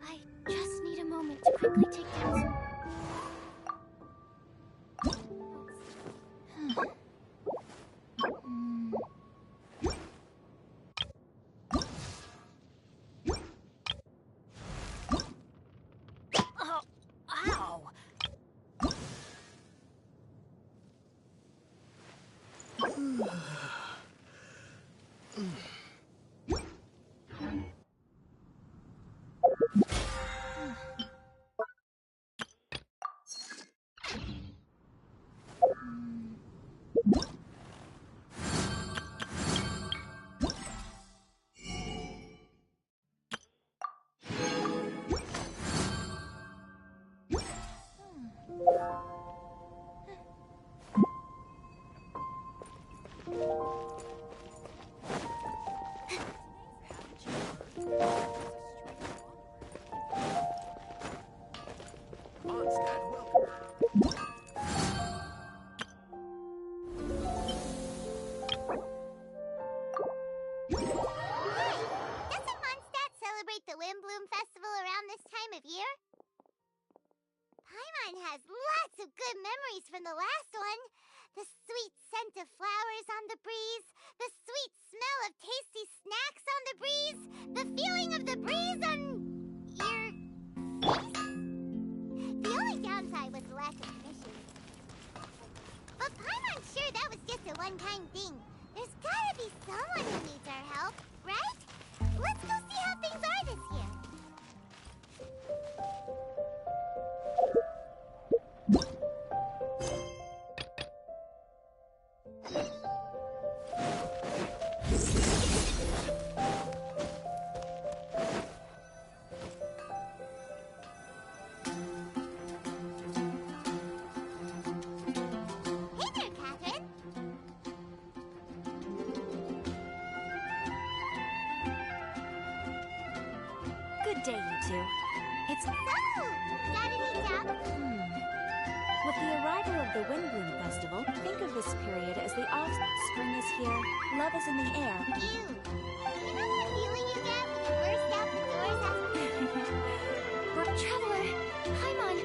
I just need a moment to quickly take down some... Oh, ow! Has lots of good memories from the last one. The sweet scent of flowers on the breeze, the sweet smell of tasty snacks on the breeze, the feeling of the breeze on your face. The only downside was the lack of missions. But Paimon's sure that was just a one-time thing. There's gotta be someone who needs our help, right? Let's go see how things are this year. Good day, you two. It's... So, got any doubts? With the arrival of the Windbloom Festival, think of this period as the spring is here, love is in the air. Ew. You know that feeling you get when you burst out the doors after... Traveler, Paimon,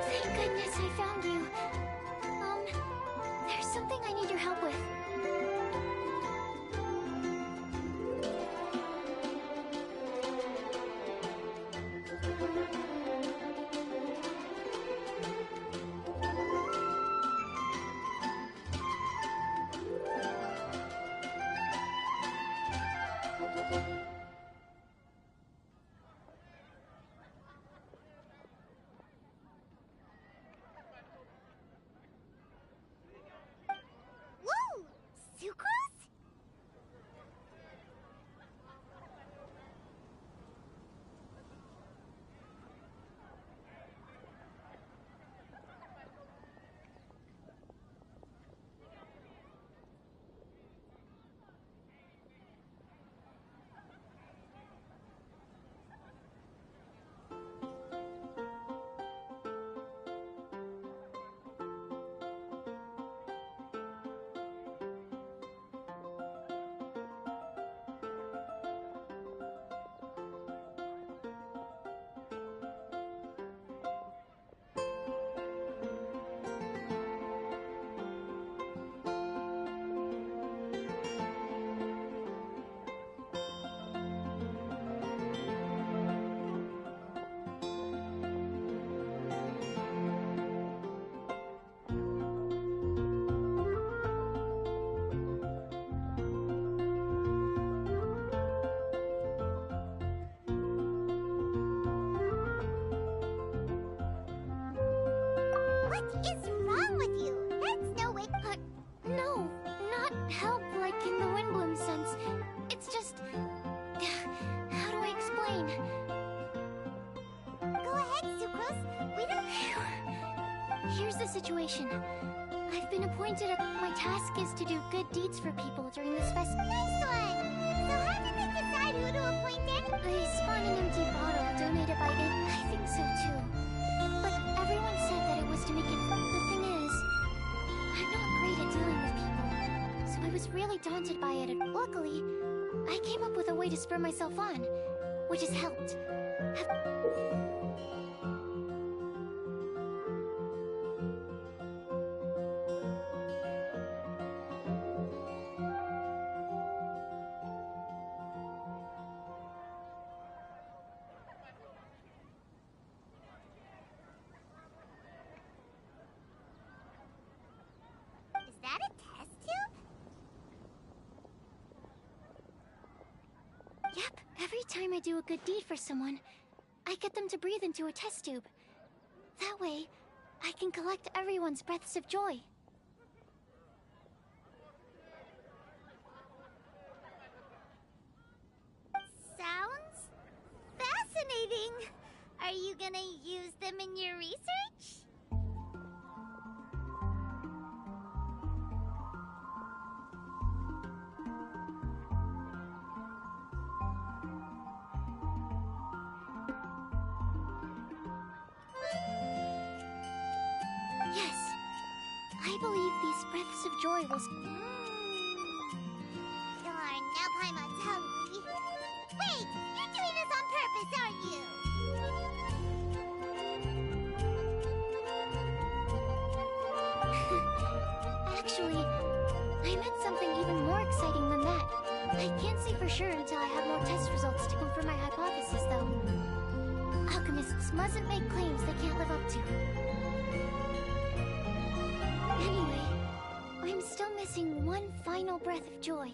thank goodness I found you. There's something I need your help with. What is wrong with you? That's no way. No, not help like in the Windbloom sense. It's just... How do I explain? Go ahead, Sucrose. We don't... Here's the situation. I've been appointed my task is to do good deeds for people during this fest. Nice one! So how did they decide who to appoint in? I spun an empty bottle donated by it. I think so too. But everyone said that it was to make it... The thing is, I'm not great at dealing with people, so I was really daunted by it, and luckily, I came up with a way to spur myself on, which has helped. Is that a test tube? Yep, every time I do a good deed for someone, I get them to breathe into a test tube. That way, I can collect everyone's breaths of joy. Sounds fascinating. Are you gonna use them in your research? Yes, I believe these breaths of joy will... Darn, now Paimon's hungry. Wait, you're doing this on purpose, aren't you? Actually, I meant something even more exciting than that. I can't say for sure until I have more test results to confirm my hypothesis, though. Alchemists mustn't make claims they can't live up to. Anyway, I'm still missing one final breath of joy.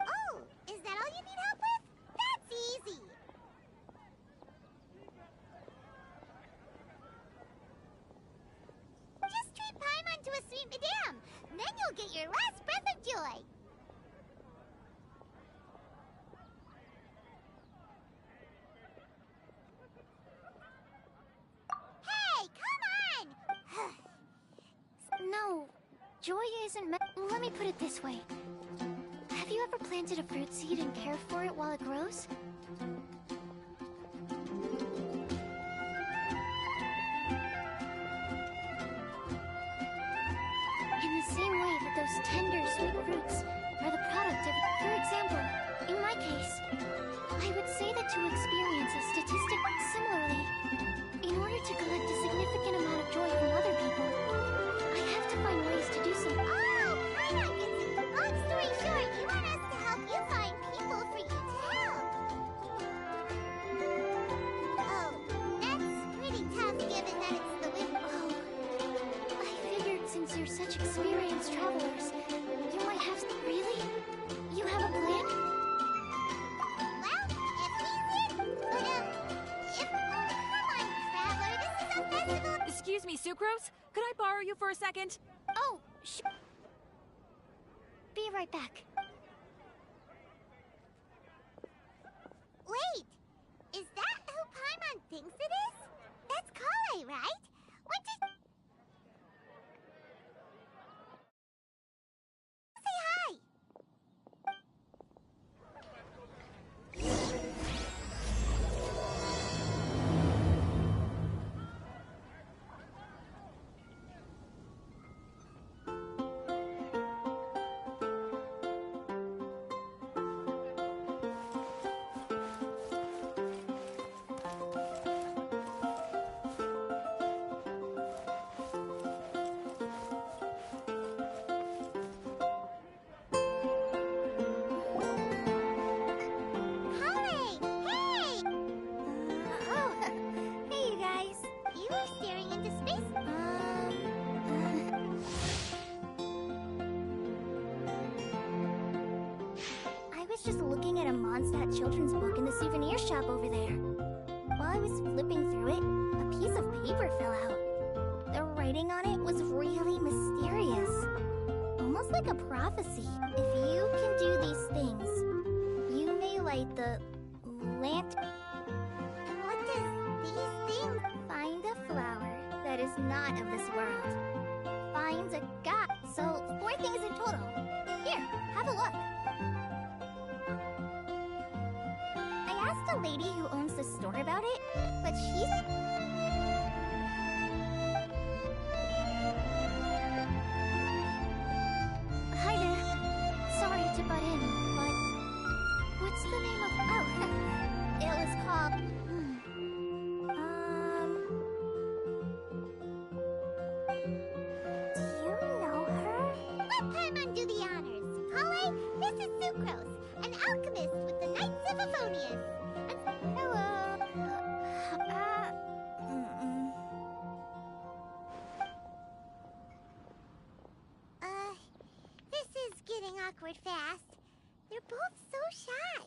Oh, is that all you need help with? That's easy. Just treat Paimon to a sweet madame. Then you'll get your last breath of joy. Hey, come on! No, joy isn't Let me put it this way. Have you ever planted a fruit seed and cared for it while it grows? In the same way that those tender, sweet fruits are the product of... For example, in my case, I would say that to experience a statistic similarly, in order to collect a significant amount of joy from other people, I have to find ways to do some... Oh, Paimon gets it. Long story short, you want us to help you find people for you to help. Oh, that's pretty tough given that it's the wind. Oh, I figured since you're such experienced travelers, you might have... Really? You have a plan? Well, if he's in, but if come on, traveler, this is a festival. Excuse me, Sucrose? Could I borrow you for a second? Oh, be right back. Wait, is that who Paimon thinks it is? That's Kale, right? What did... Say hi. Mondstadt children's book in the souvenir shop over there. While I was flipping through it, a piece of paper fell out. The writing on it was really mysterious. Almost like a prophecy. If you can do these things, you may light the lantern. What does these things... Find a flower that is not of this world. Find a god. So, 4 things in total. Here, have a look. I asked a lady who owns the store about it, but she's... Hi there. Sorry to butt in, but... What's the name of... Oh, it was called... Do you know her? Let Paimon do the honors. Kale, this is Sucrose, an alchemist with the Knights of Favonius. Hello. This is getting awkward fast. They're both so shy.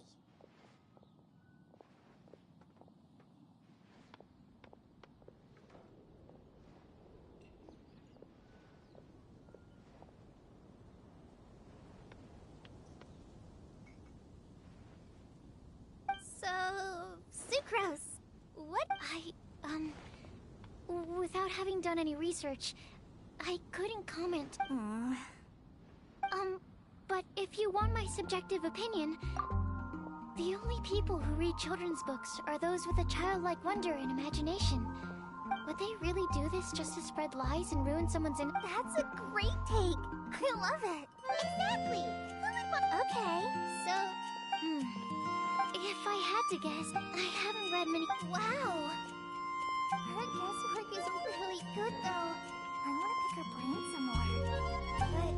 So, Sucrose, what? Without having done any research, I couldn't comment. But if you want my subjective opinion, the only people who read children's books are those with a childlike wonder and imagination. Would they really do this just to spread lies and ruin someone's That's a great take. I love it. Exactly. Who would want... Okay, so... If I had to guess, I haven't read many... Wow. Her guesswork is really good, though. I want to pick her brain some more. But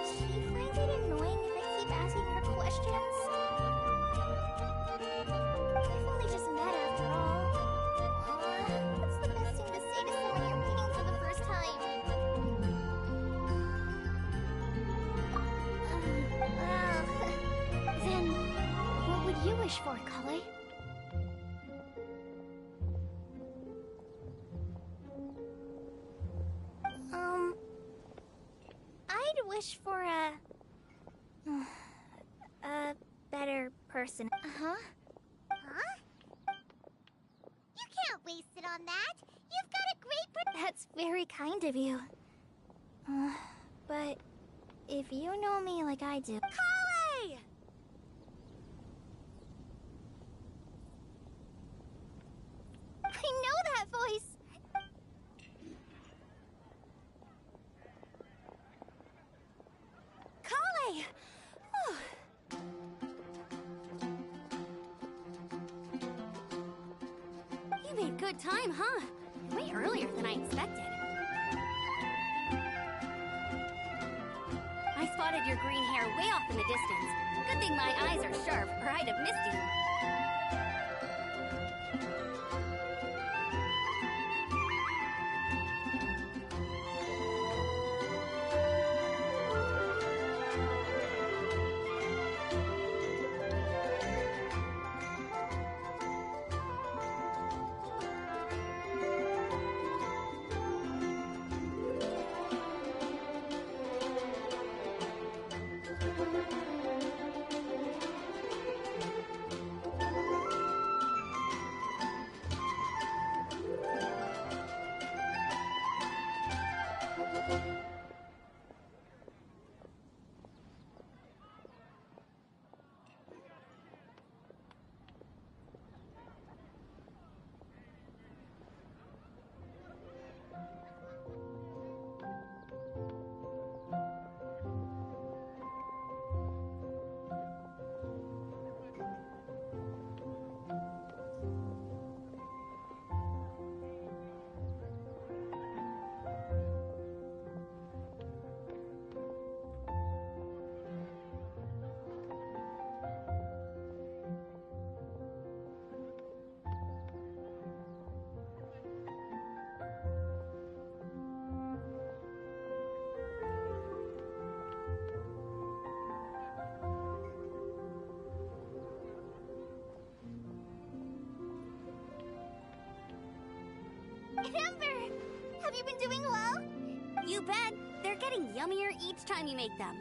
she finds it annoying if I keep asking her questions. We've only just met after all. What's the best thing to say to someone you're meeting for the first time? Then, what would you wish for, Kale? I'd wish for a better person. Uh-huh. Huh? You can't waste it on that. You've got a great... That's very kind of you. But if you know me like I do... Kale! I know that voice! Kale! You made good time, huh? Way earlier than I expected. I spotted your green hair way off in the distance. Good thing my eyes are sharp, or I'd have missed you. Amber! Have you been doing well? You bet. They're getting yummier each time you make them.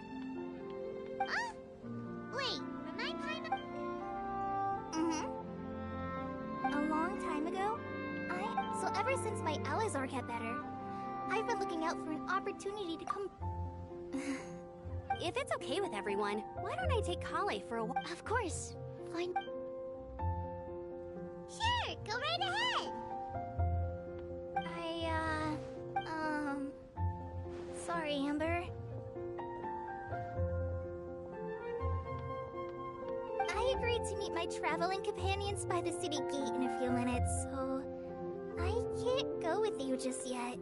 Huh? Wait, remind Paimon? A long time ago, so ever since my Alizar got better, I've been looking out for an opportunity to come... If it's okay with everyone, why don't I take Kale for a walk? Of course. Fine. Sure, go right ahead. Sorry, Amber. I agreed to meet my traveling companions by the city gate in a few minutes, so I can't go with you just yet.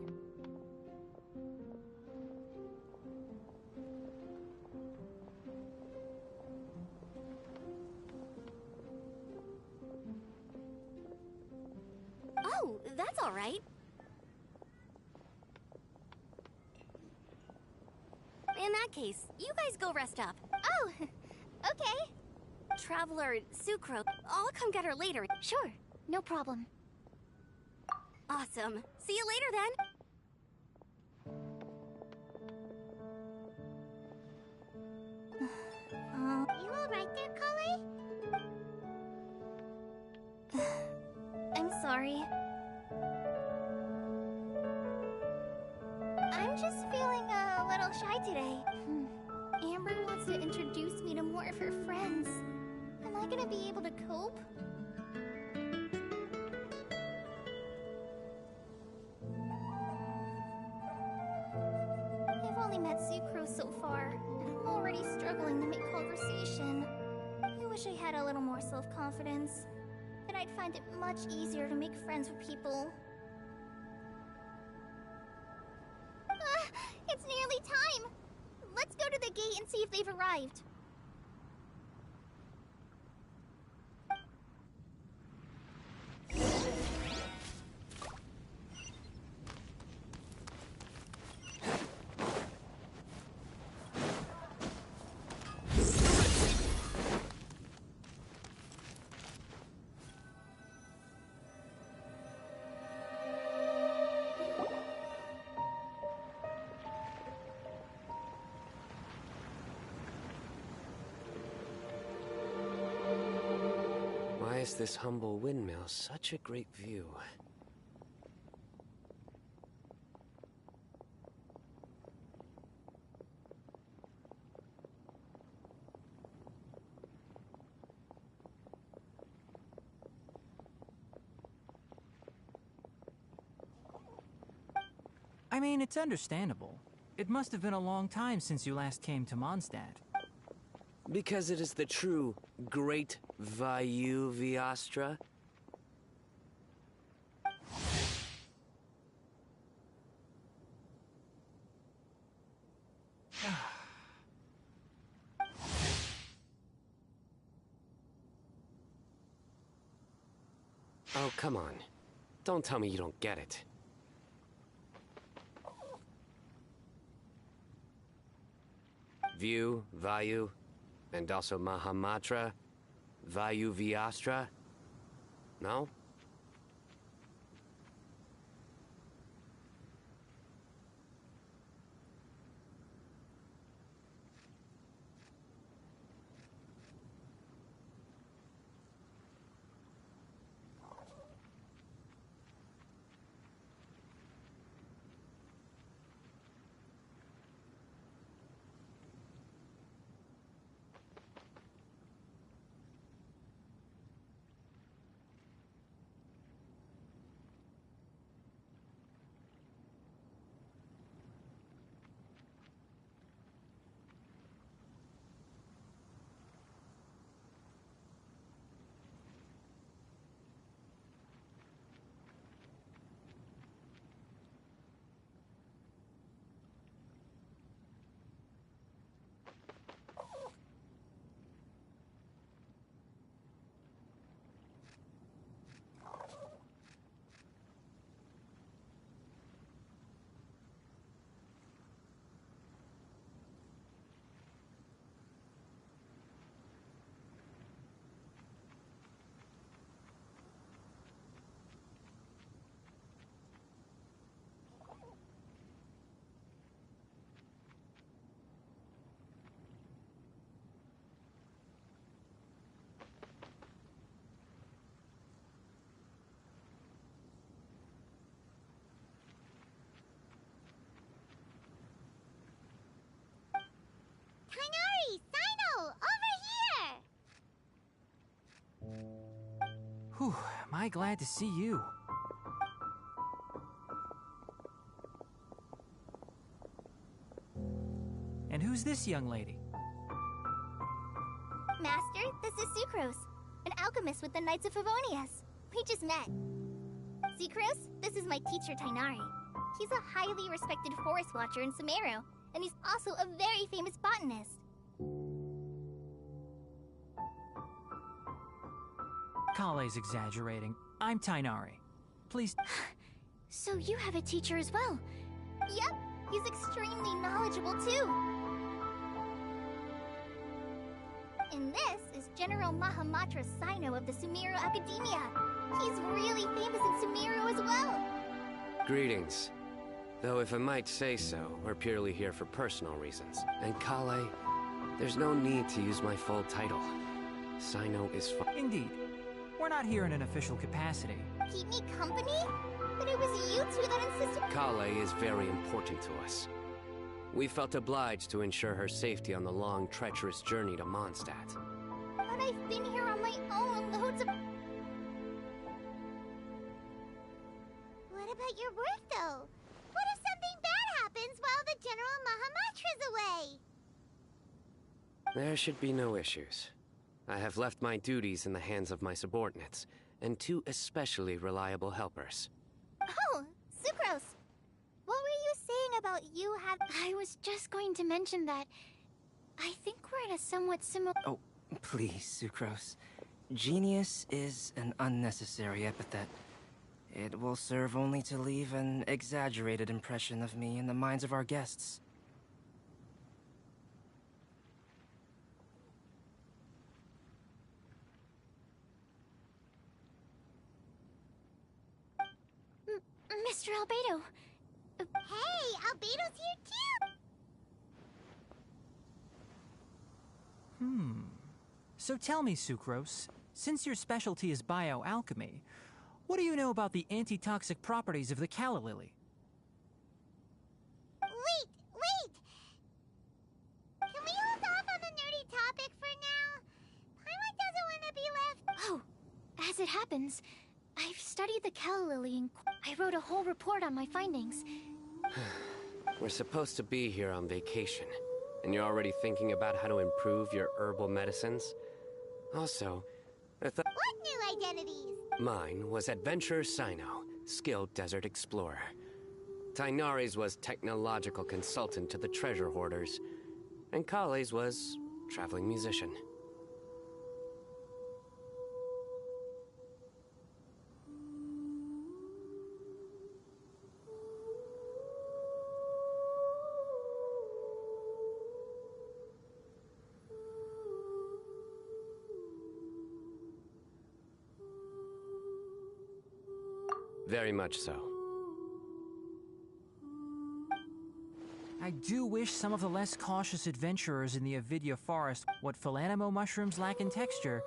Oh, that's all right. In that case, you guys go rest up. Oh, okay. Traveler Sucrose, I'll come get her later. Sure, no problem. Awesome. See you later then. You all right there, Kale? I'm sorry. I'm just feeling a little shy today. Amber wants to introduce me to more of her friends. Am I gonna be able to cope? I've only met Sucrose so far, and I'm already struggling to make conversation. I wish I had a little more self-confidence. Then I'd find it much easier to make friends with people. It's nearly time! Let's go to the gate and see if they've arrived. Why is this humble windmill such a great view? I mean, it's understandable. It must have been a long time since you last came to Mondstadt. Because it is the true Great Vayu Viastra. Oh, come on. Don't tell me you don't get it. View, Vayu, and also Mahamatra, Vayu Viastra? No? Whew, am I glad to see you. And who's this young lady? Master, this is Sucrose, an alchemist with the Knights of Favonius. We just met. Sucrose, this is my teacher, Tighnari. He's a highly respected forest watcher in Sumeru, and he's also a very famous botanist. Kale's exaggerating. I'm Tighnari. Please. So you have a teacher as well? Yep, he's extremely knowledgeable too. And this is General Mahamatra Sino of the Sumeru Academia. He's really famous in Sumeru as well. Greetings. Though if I might say so, we're purely here for personal reasons. And Kale, there's no need to use my full title. Sino is fine. Indeed. We're not here in an official capacity. Keep me company? But it was you two that insisted. Kale is very important to us. We felt obliged to ensure her safety on the long, treacherous journey to Mondstadt. But I've been here on my own loads of... What about your work, though? What if something bad happens while the General Mahamatra's away? There should be no issues. I have left my duties in the hands of my subordinates, and two especially reliable helpers. Oh, Sucrose! What were you saying about you have... I was just going to mention that... I think we're in a somewhat similar... Oh, please, Sucrose. Genius is an unnecessary epithet. It will serve only to leave an exaggerated impression of me in the minds of our guests. Mr. Albedo! Hey, Albedo's here too! So tell me, Sucrose, since your specialty is bioalchemy, what do you know about the antitoxic properties of the calla lily? Wait! Can we hold off on the nerdy topic for now? Paimon doesn't want to be left... Oh, as it happens, I've studied the calla lily and I wrote a whole report on my findings. We're supposed to be here on vacation, and you're already thinking about how to improve your herbal medicines? Also, I thought... What new identities? Mine was Adventurer Sino, skilled desert explorer. Tighnari's was technological consultant to the treasure hoarders, and Kale's was traveling musician. Very much so. I do wish some of the less cautious adventurers in the Avidya forest what Philanimo mushrooms lack in texture.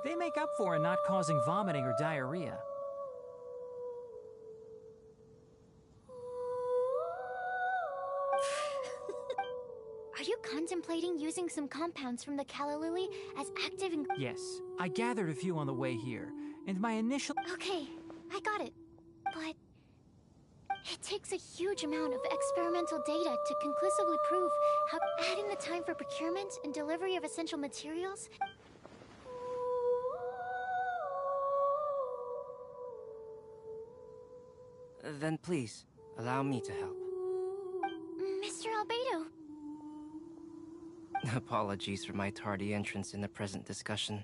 They make up for in not causing vomiting or diarrhea. Are you contemplating using some compounds from the calla lily as active in... Yes, I gathered a few on the way here, and my initial... Okay, I got it. But... it takes a huge amount of experimental data to conclusively prove how... Add in the time for procurement and delivery of essential materials... Then please, allow me to help. Mr. Albedo... Apologies for my tardy entrance in the present discussion.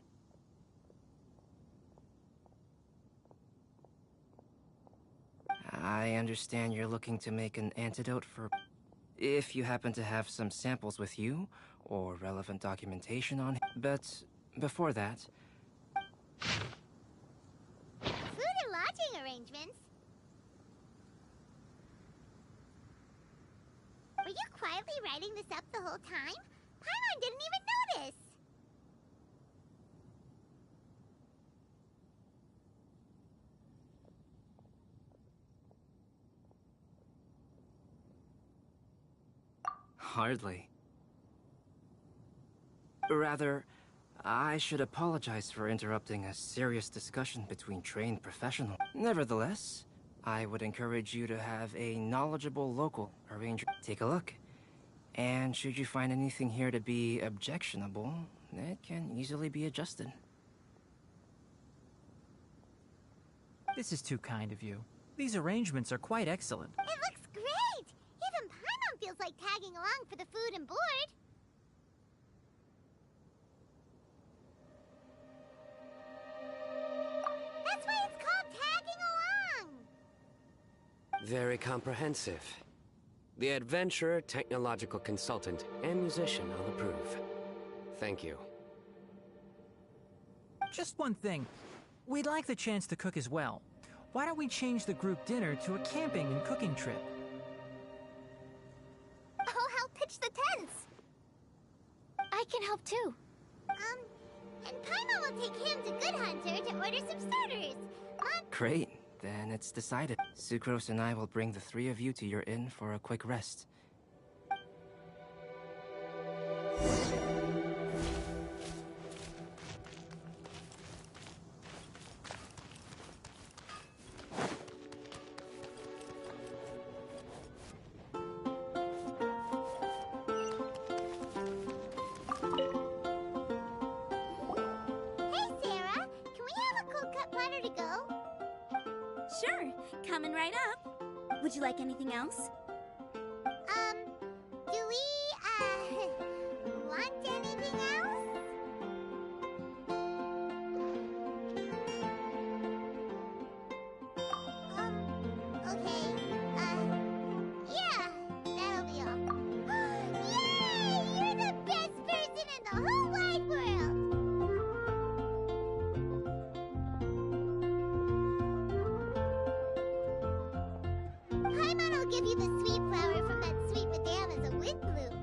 I understand you're looking to make an antidote for... If you happen to have some samples with you, or relevant documentation on... But before that... Food and lodging arrangements? Were you quietly writing this up the whole time? Paimon didn't even notice! Hardly. Rather, I should apologize for interrupting a serious discussion between trained professionals. Nevertheless, I would encourage you to have a knowledgeable local arrange. Take a look. And should you find anything here to be objectionable, it can easily be adjusted. This is too kind of you. These arrangements are quite excellent. It looks great! Even Paimon feels like tagging along for the food and board. That's why it's called tagging along! Very comprehensive. The adventurer, technological consultant, and musician all approve. Thank you. Just one thing. We'd like the chance to cook as well. Why don't we change the group dinner to a camping and cooking trip? I'll help pitch the tents! I can help too. And Paimon will take him to Good Hunter to order some starters. Great. Then it's decided. Sucrose and I will bring the three of you to your inn for a quick rest. Hey, Sarah! Can we have a cold cut platter to go? Sure, coming right up. Would you like anything else? Do we, want anything else? Okay, yeah, that'll be all. Yay! You're the best person in the whole wide world! Paimon will give you the sweet flower from that sweet madame as a wind bloom.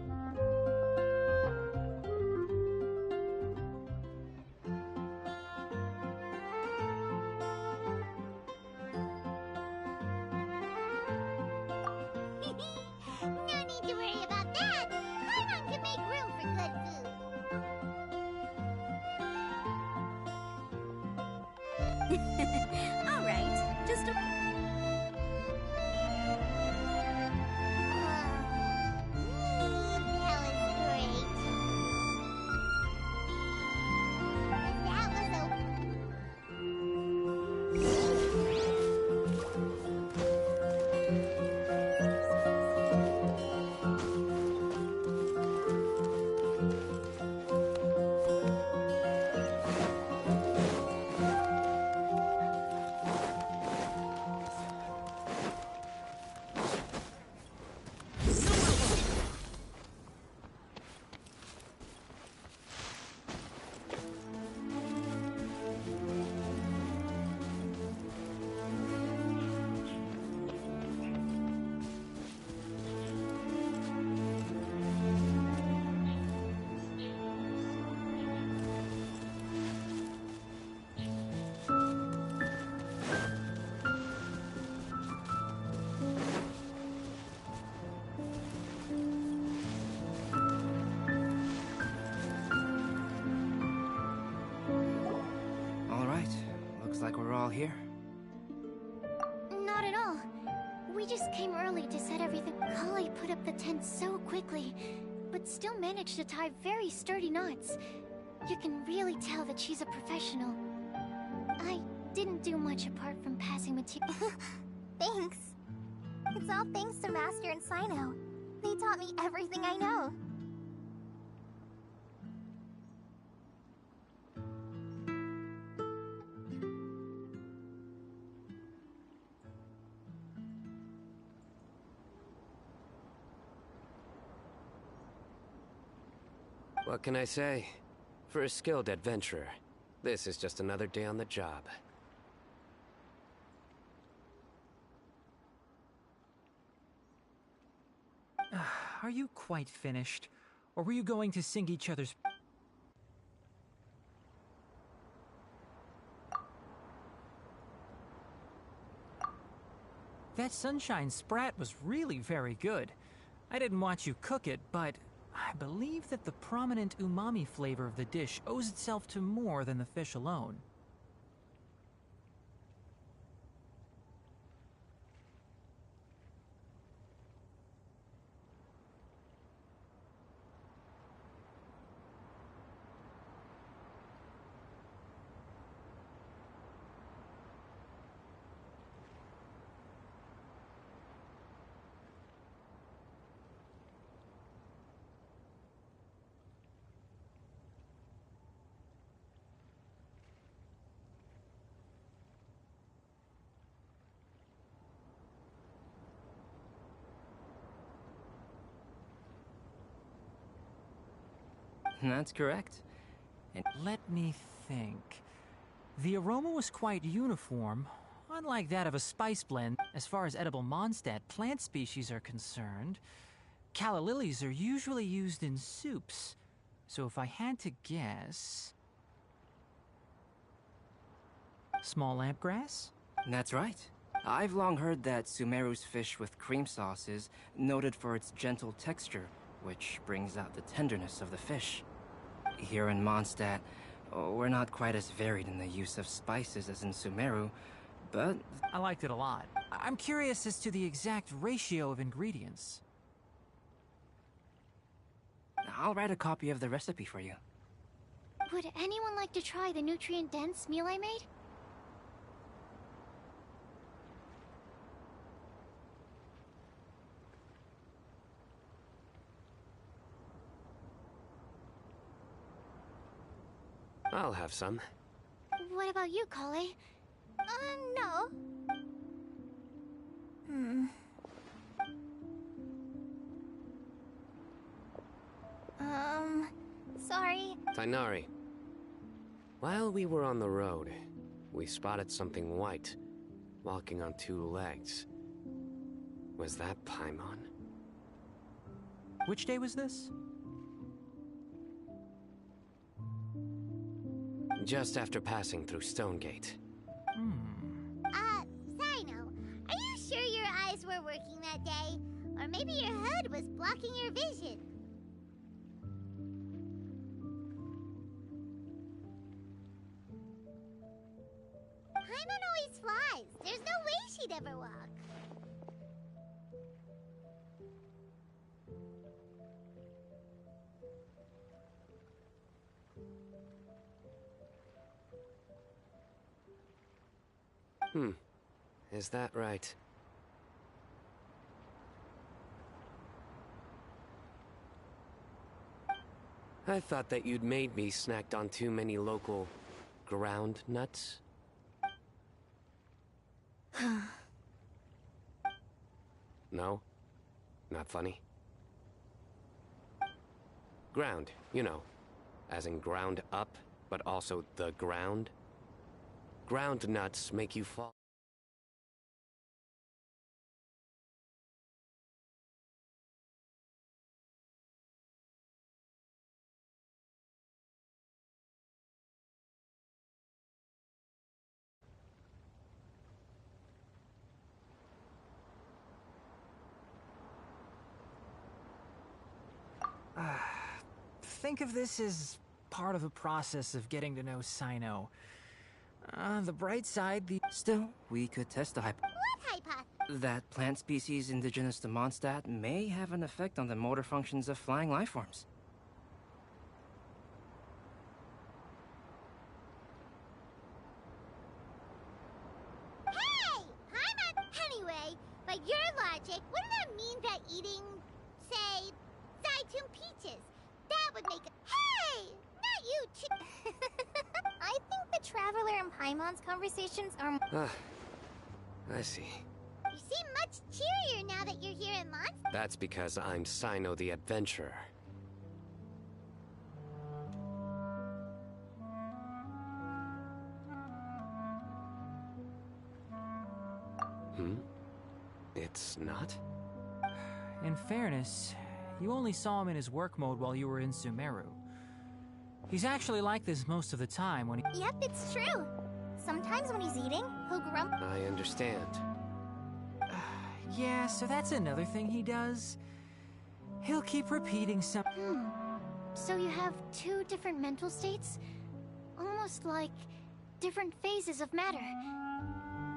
No need to worry about that. Paimon can make room for good food. All right, just a... That was great. That was a... All right. Looks like we're all here. Not at all. We just came early to set everything. Kali put up the tent so quickly, but still managed to tie very sturdy knots. You can really tell that she's a professional. I didn't do much apart from passing material. Thanks. It's all thanks to Master and Sino. They taught me everything I know. What can I say? For a skilled adventurer, this is just another day on the job. Are you quite finished? Or were you going to sing each other's... That sunshine sprat was really very good. I didn't watch you cook it, but I believe that the prominent umami flavor of the dish owes itself to more than the fish alone. That's correct. And Let me think. The aroma was quite uniform, unlike that of a spice blend. As far as edible Mondstadt plant species are concerned, calla lilies are usually used in soups. So if I had to guess... Small lampgrass? that's right. I've long heard that Sumeru's fish with cream sauce is noted for its gentle texture, which brings out the tenderness of the fish. Here in Mondstadt, we're not quite as varied in the use of spices as in Sumeru, but I liked it a lot. I'm curious as to the exact ratio of ingredients. I'll write a copy of the recipe for you. Would anyone like to try the nutrient-dense meal I made? I'll have some. What about you, Kale? No. Sorry. Tighnari. While we were on the road, we spotted something white, walking on two legs. Was that Paimon? Which day was this? Just after passing through Stonegate. Cyno, are you sure your eyes were working that day? Or maybe your hood was blocking your vision? Paimon always flies. There's no way she'd ever walk. Is that right? I thought that you'd made me snacked on too many local ground nuts. No? Not funny? Ground, you know. As in ground up, but also the ground. Ground nuts make you fall. Think of this as part of the process of getting to know Cyno. The bright side, Still, we could test the What hypothesis? that plant species indigenous to Mondstadt may have an effect on the motor functions of flying lifeforms. Hey! Paimon! Anyway, by your logic, wouldn't that mean that eating, say, Zaitun peaches, that would make Hey! Not you, I think the Traveler and Paimon's conversations are... I see. You seem much cheerier now that you're here in Mondstadt. That's because I'm Cyno the Adventurer. It's not? in fairness, you only saw him in his work mode while you were in Sumeru. He's actually like this most of the time when he... Yep, it's true. Sometimes when he's eating, he'll grump. I understand. Yeah, so that's another thing he does. He'll keep repeating some. So you have two different mental states? Almost like different phases of matter.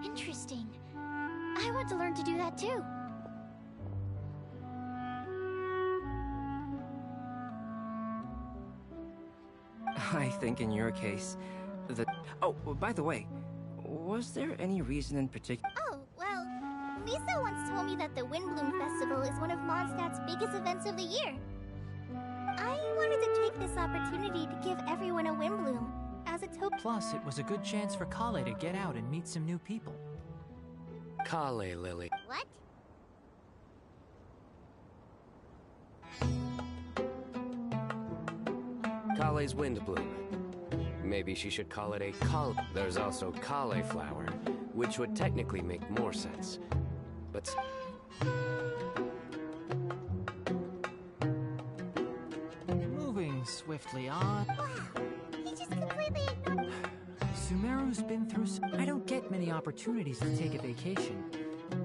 Interesting. I want to learn to do that too. I think in your case, Oh, by the way, was there any reason in particular? Oh, well, Lisa once told me that the Windbloom Festival is one of Mondstadt's biggest events of the year. I wanted to take this opportunity to give everyone a Windbloom as a token. Plus, it was a good chance for Kale to get out and meet some new people. Kale, Lily. What? Kale's Windbloom. Maybe she should call it a Kale. There's also Kale flower, which would technically make more sense. But Moving swiftly on. Wow, he just completely ignored. Sumeru's been through I don't get many opportunities to take a vacation.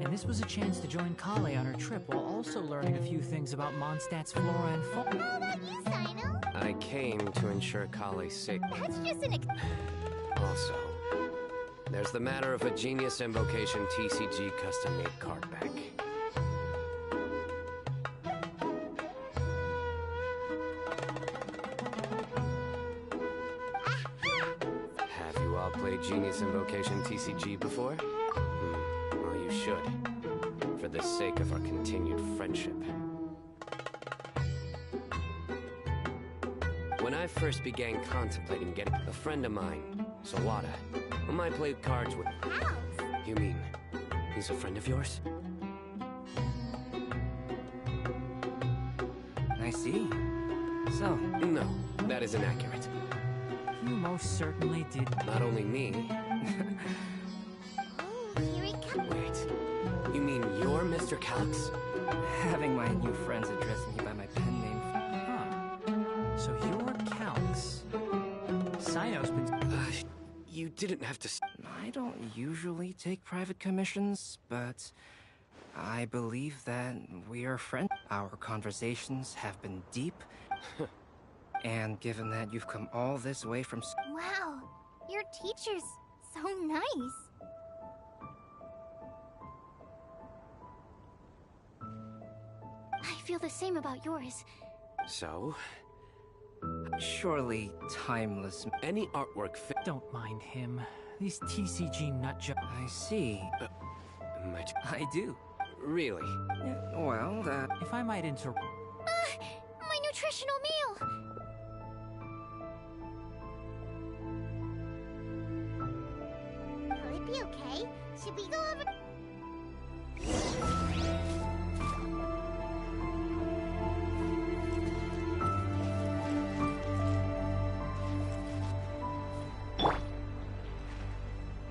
And this was a chance to join Kale on her trip while also learning a few things about Mondstadt's flora and fauna. How about you, Sino? I came to ensure Kale's safety. That's just an Also, there's the matter of a Genius Invocation TCG custom-made card back. Have you all played Genius Invocation TCG before? Well, you should, for the sake of our continued friendship. When I first began contemplating getting a friend of mine, Sawada, whom I played cards with. Alex. You mean he's a friend of yours? I see. So, No, that is inaccurate. You most certainly did. Not only me. Oh, here he comes. Wait, you mean you're Mr. Calix? having my new friends address me by my pen name. Huh. So you're Calix. Sino's been... You didn't have to... I don't usually take private commissions, but I believe that we are friends. Our conversations have been deep. And given that you've come all this way from... Wow, your teacher's so nice. I feel the same about yours. So, Surely timeless... any artwork Don't mind him. These TCG nutjobs. I see. might... I do. Really? Well, that... If I might interrupt... My nutritional meal! Will it be okay? Should we go over?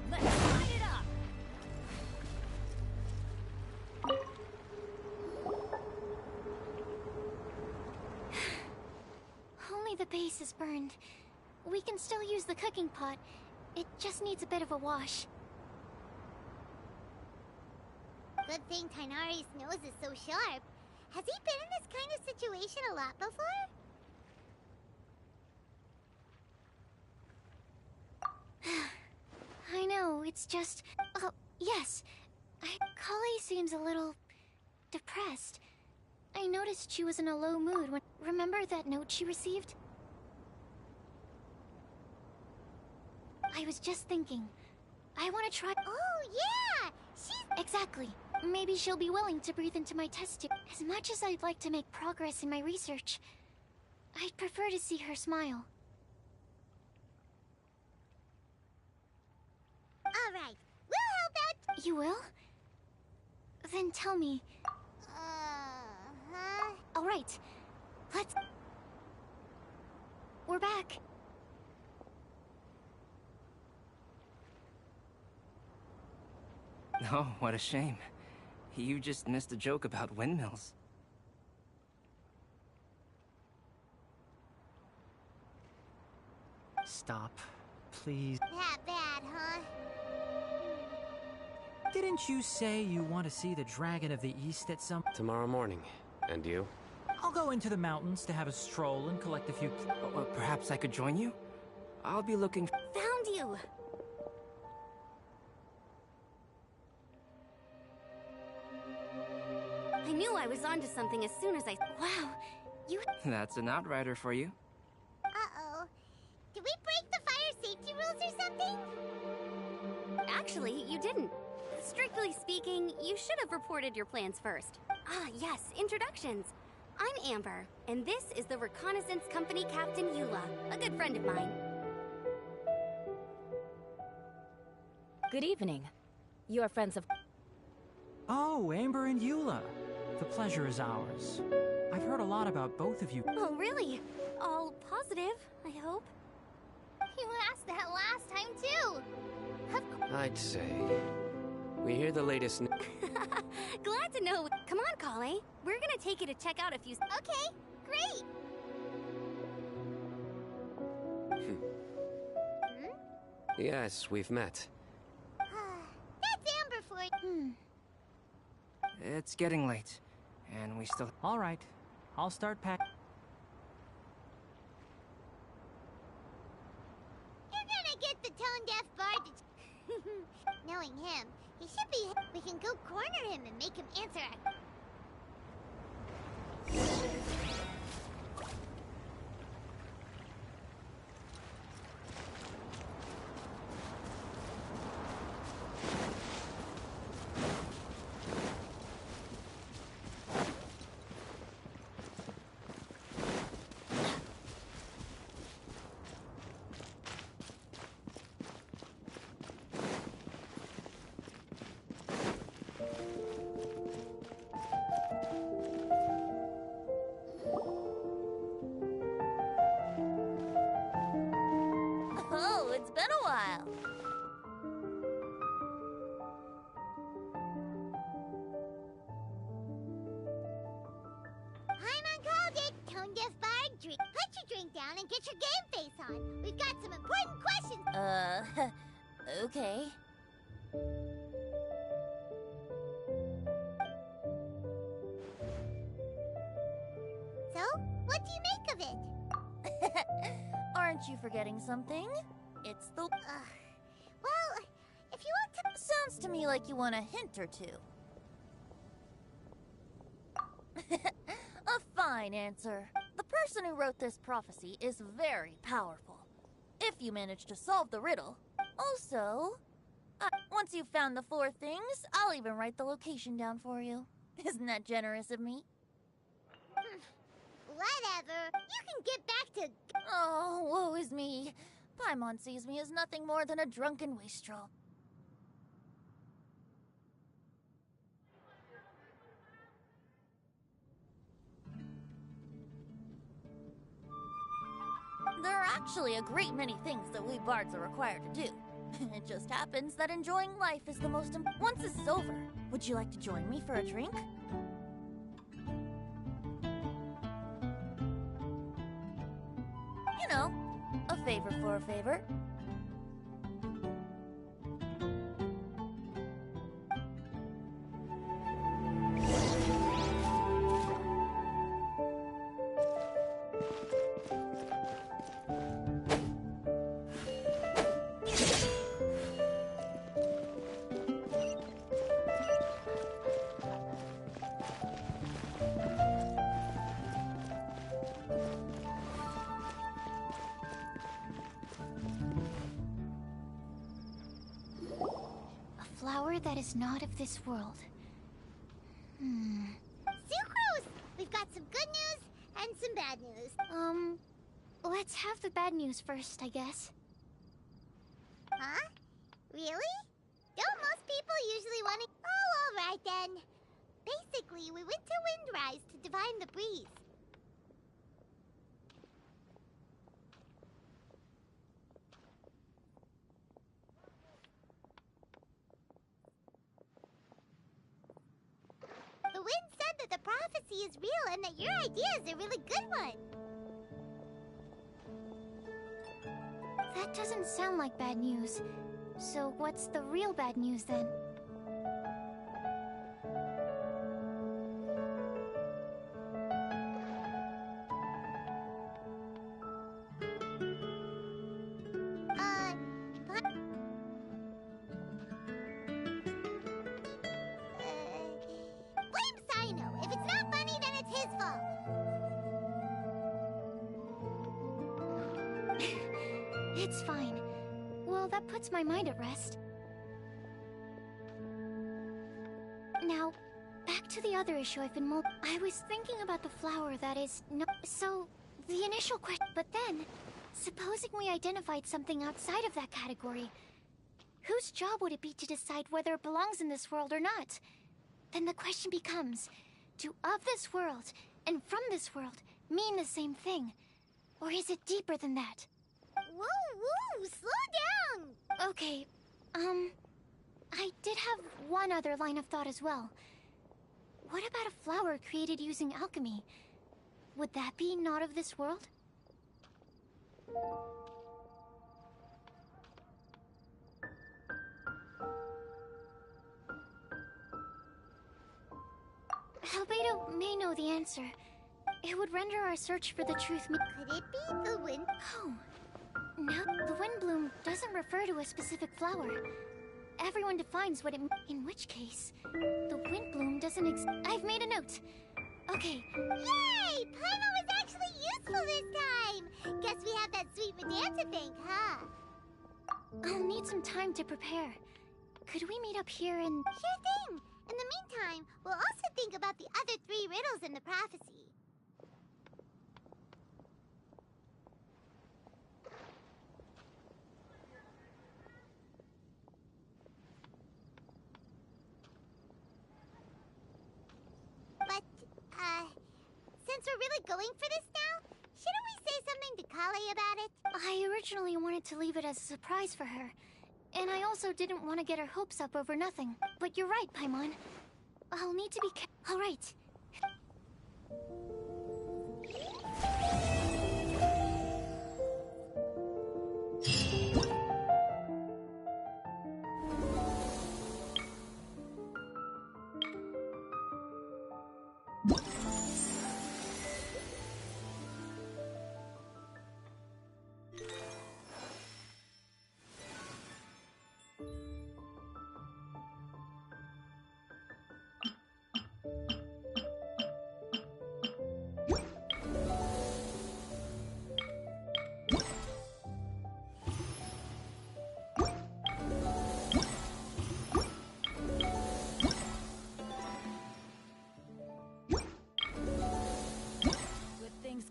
Let's light it up! Only the base is burned. We can still use the cooking pot. It just needs a bit of a wash. Good thing Tighnari's nose is so sharp. Has he been in this kind of situation a lot before? I know, it's just... Oh, yes. Kali seems a little... depressed. I noticed she was in a low mood when... Remember that note she received? I was just thinking. I want to try... Oh, yeah! She's... Exactly. Maybe she'll be willing to breathe into my test tube. As much as I'd like to make progress in my research, I'd prefer to see her smile. All right, we'll help out. You will? Then tell me. All right. Let's... We're back. Oh, what a shame. You just missed a joke about windmills. Stop. Please. That bad, huh? Didn't you say you want to see the Dragon of the East at some... Tomorrow morning. And you? I'll go into the mountains to have a stroll and collect a few... Perhaps I could join you? I'll be looking... Found you! I knew I was onto something as soon as I... Wow, you... That's an outrider for you. Uh-oh. Did we break the fire safety rules or something? Actually, you didn't. Strictly speaking, you should have reported your plans first. Ah, yes, introductions. I'm Amber, and this is the Reconnaissance Company Captain Eula, a good friend of mine. Good evening. You are friends of... Oh, Amber and Eula. The pleasure is ours. I've heard a lot about both of you. Oh, really? All positive, I hope. You asked that last time, too. I'd say. We hear the latest. Glad to know. Come on, Kale. We're gonna take you to check out a few. Okay, great. Yes, we've met. That's Amber for you. It's getting late, and we still... All right. I'll start pack... You're gonna get the tone-deaf bard to... Knowing him, he should be... We can go corner him and make him answer our... Oh, it's been a while. Paimon called it! Tone-deaf bard, drink. Put your drink down and get your game face on. We've got some important questions. Okay. So, what do you make of it? Aren't you forgetting something? It's the... Well, if you want to... Sounds to me like you want a hint or two. A fine answer. The person who wrote this prophecy is very powerful. If you manage to solve the riddle. Also, once you've found the 4 things, I'll even write the location down for you. Isn't that generous of me? Whatever. You can get back to... Oh, woe is me. Paimon sees me as nothing more than a drunken wastrel. There are actually a great many things that we bards are required to do. It just happens that enjoying life is the most important. Once this is over, would you like to join me for a drink? You know, a favor for a favor. Flower that is not of this world. Sucrose! We've got some good news and some bad news. Let's have the bad news first, I guess. Huh? Really? Don't most people usually want to... Oh, alright then. Basically, we went to Windrise to divine the breeze. The wind said that the prophecy is real and that your idea is a really good one. That doesn't sound like bad news. So what's the real bad news then? It's fine. Well, that puts my mind at rest. Now, back to the other issue I've been I was thinking about the flower that is no. So, the initial question. But then, supposing we identified something outside of that category, whose job would it be to decide whether it belongs in this world or not? Then the question becomes, do of this world and from this world mean the same thing? Or is it deeper than that? Whoa, whoa, slow down! Okay, I did have one other line of thought as well. What about a flower created using alchemy? Would that be not of this world? Albedo may know the answer. It would render our search for the truth. Could it be the wind? Oh. No, the Windbloom doesn't refer to a specific flower. Everyone defines what it means. In which case, the Windbloom doesn't I've made a note. Okay. Yay! Paimon was actually useful this time! Guess we have that sweet Madame to thank, huh? I'll need some time to prepare. Could we meet up here and... Sure thing! In the meantime, we'll also think about the other 3 riddles in the prophecy. But, since we're really going for this now, shouldn't we say something to Kale about it? I originally wanted to leave it as a surprise for her. And I also didn't want to get her hopes up over nothing. But you're right, Paimon. I'll need to be all right.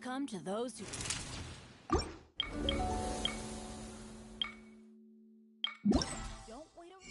Come to those who... Don't wait around.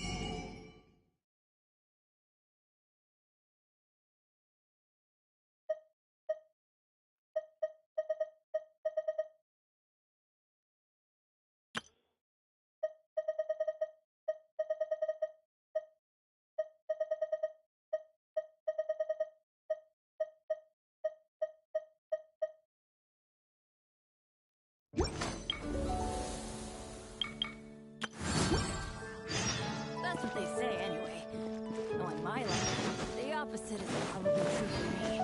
That's what they say anyway. Knowing my life, the opposite is probably true for me.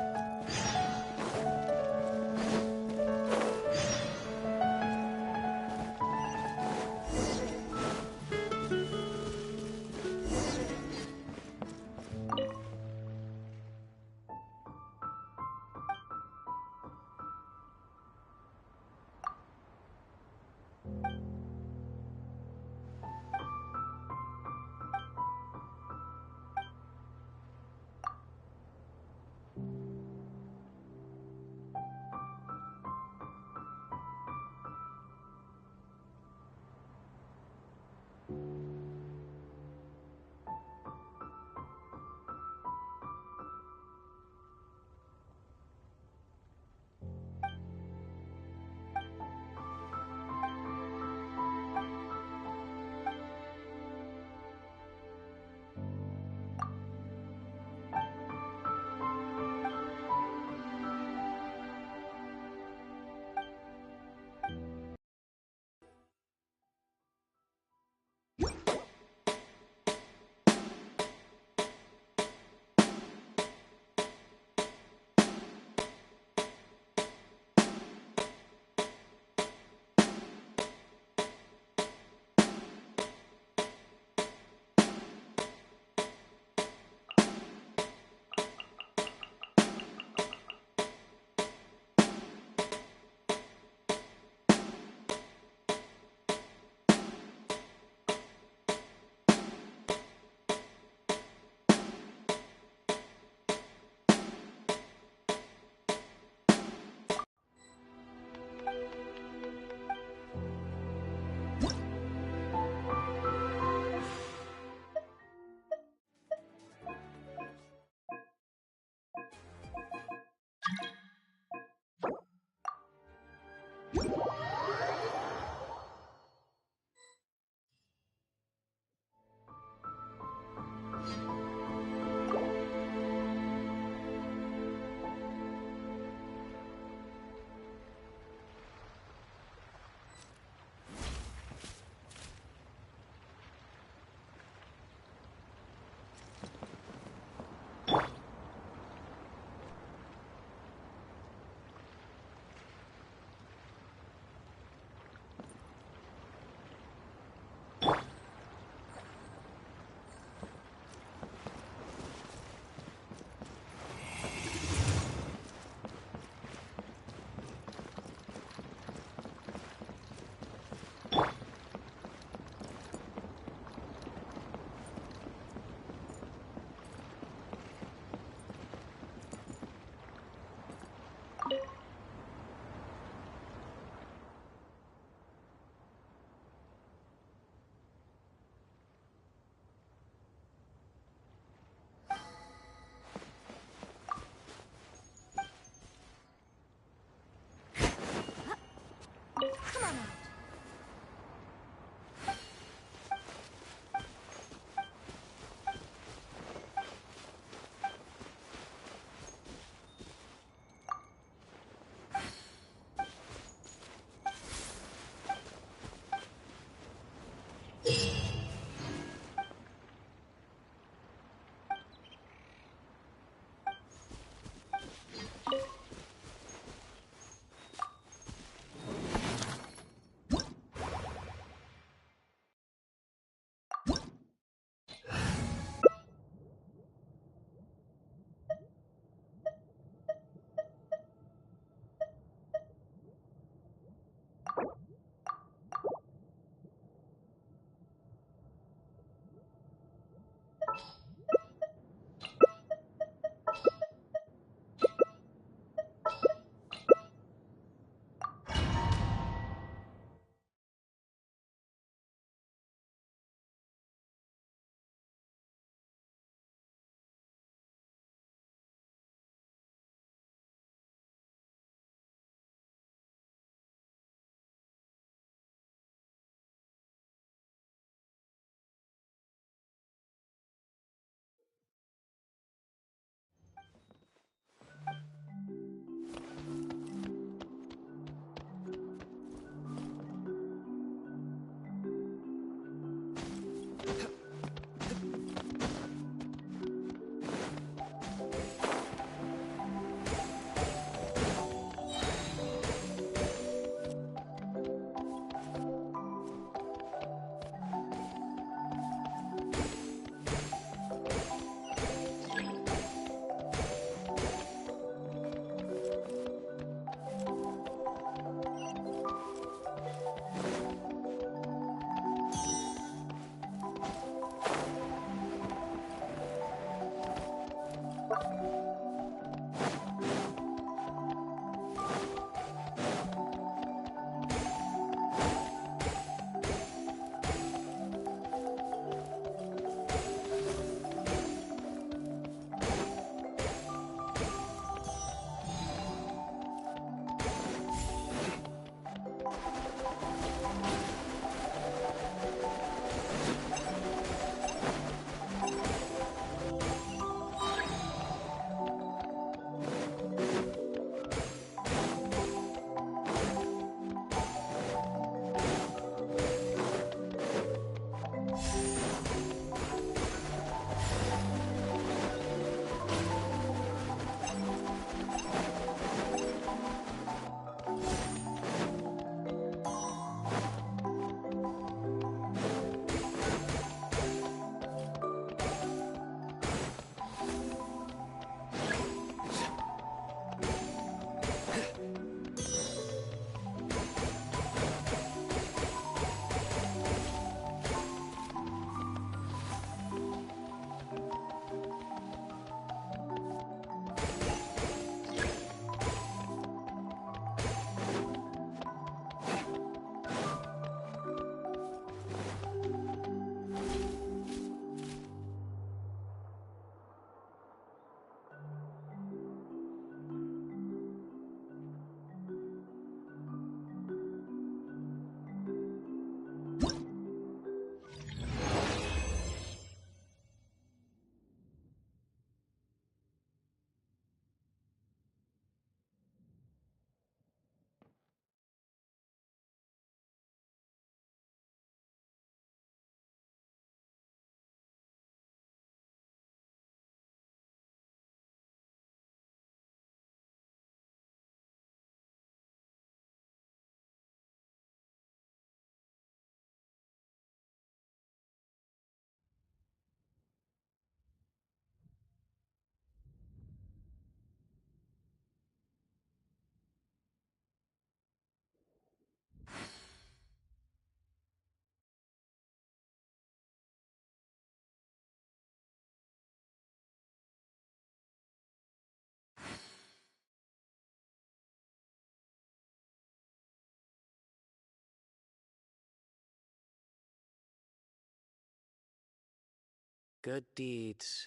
Good deeds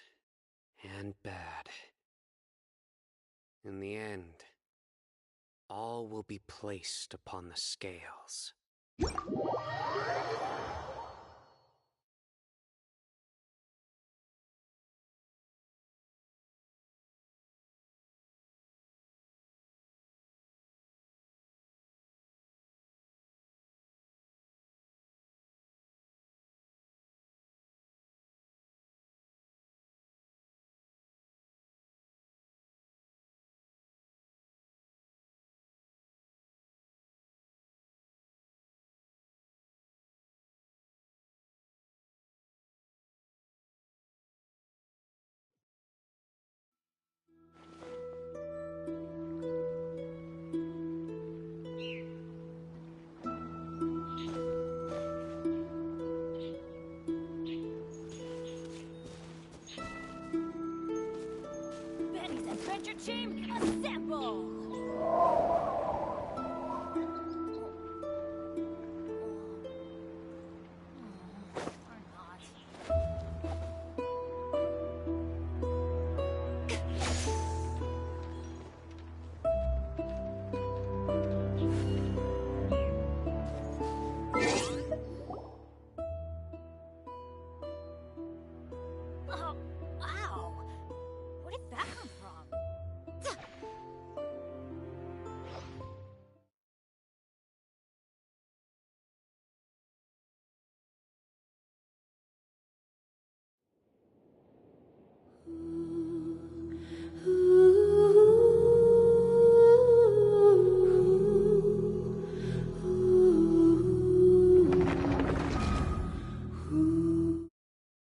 and bad. In the end, all will be placed upon the scales. Benny's Adventure Team, assemble!